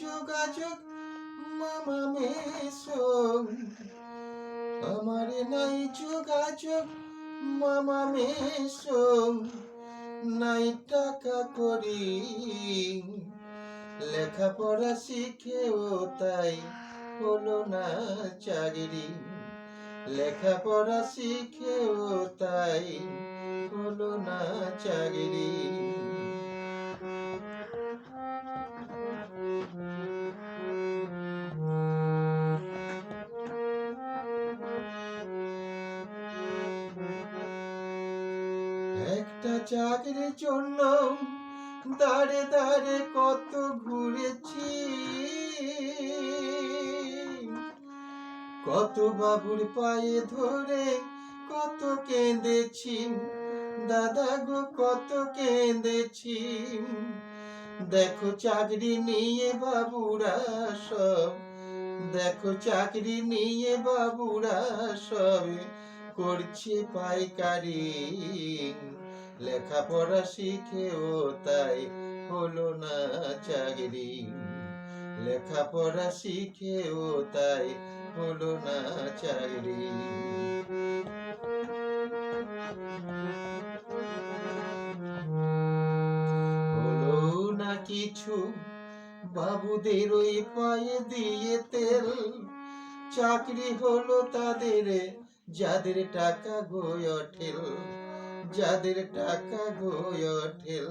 যোগাযোগ মামা মেসো, আমার নাই যোগাযোগ মামা মেসো, নাই টাকা করি, লেখাপড়া শিখেও তাই হলো না চাকরি, লেখাপড়া শিখেও তাই হলো না চাকরি। একটা চাকরির জন্য দাঁড়ে দাঁড়ে কত ঘুরেছি, কত বাবুর পায়ে ধরে কত কেঁদেছি, দাদা গো কত কেঁদেছি। দেখো চাকরি নিয়ে বাবুরা সব, দেখো চাকরি নিয়ে বাবুরা সব করছে পাইকারি, লেখাপড়া শিখেও তাই হলো না চাকরি, লেখাপড়া শিখেও তাই হলো না চাকরি। হলো না কিছু বাবুদের ওই পায়ে দিয়ে তেল, চাকরি হলো তাদের যাদের টাকা গোয়ঠেল, যাদের টাকা গোয়ঠেল।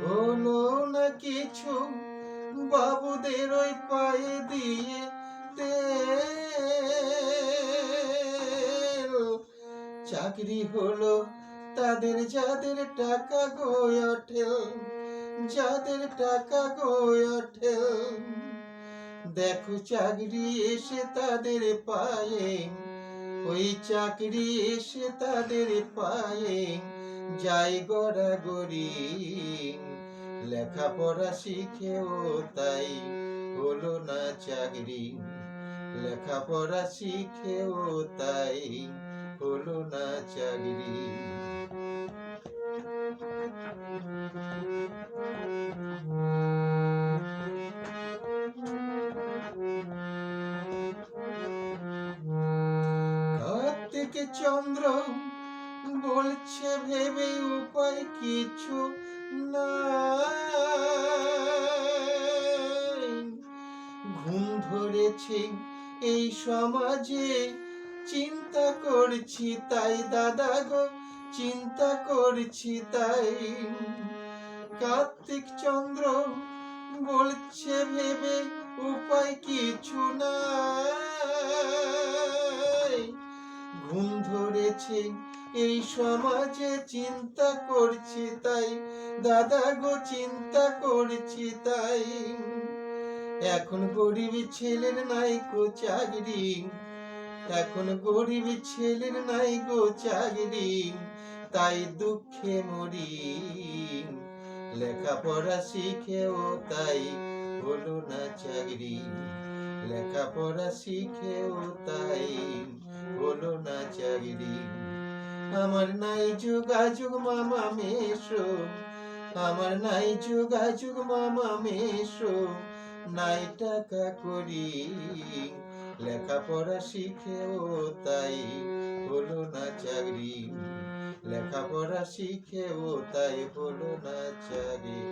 হলো না কিছু বাবুদের ওই পায়ে দিয়ে তেল, চাকরি হলো তাদের যাদের টাকা গোয়ঠেল, যাদের টাকা গোয়ঠেল। দেখো চাকরি এসে তাদের পায়ে, ওই চাকরি এসে তাদের পায়ে যায় গড়াগড়ি, লেখাপড়া শিখেও তাই হলো না চাকরি, লেখাপড়া শিখেও তাই হলো না চাকরি। কার্তিক চন্দ্র বলছে ভেবে উপায় কিছু নাই, ঘুম ধরেছে এই সমাজে চিন্তা করছি তাই, দাদা গো চিন্তা করছি তাই। কার্তিক চন্দ্র বলছে ভেবে উপায় কিছু নাই, ঘুম ধরেছে এই সমাজে চিন্তা করছি তাই, দাদা গো চিন্তা করছি তাই। এখন গরিব ছেলের নাই গো চাকরি, এখন গরিব ছেলের নাই গো চাকরি, তাই দুঃখে মরি, লেখাপড়া শিখেও তাই হলো না চাকরি, লেখাপড়া শিখেও তাই হলো না চাকরি। আমার নাই যোগাযোগ মামা মেসো, আমার নাই যোগাযোগ মামা মেসো, নাই টাকা করি, লেখাপড়া শিখেও তাই হলো না চাকরি, লেখাপড়া শিখেও তাই হলো না চাকরি।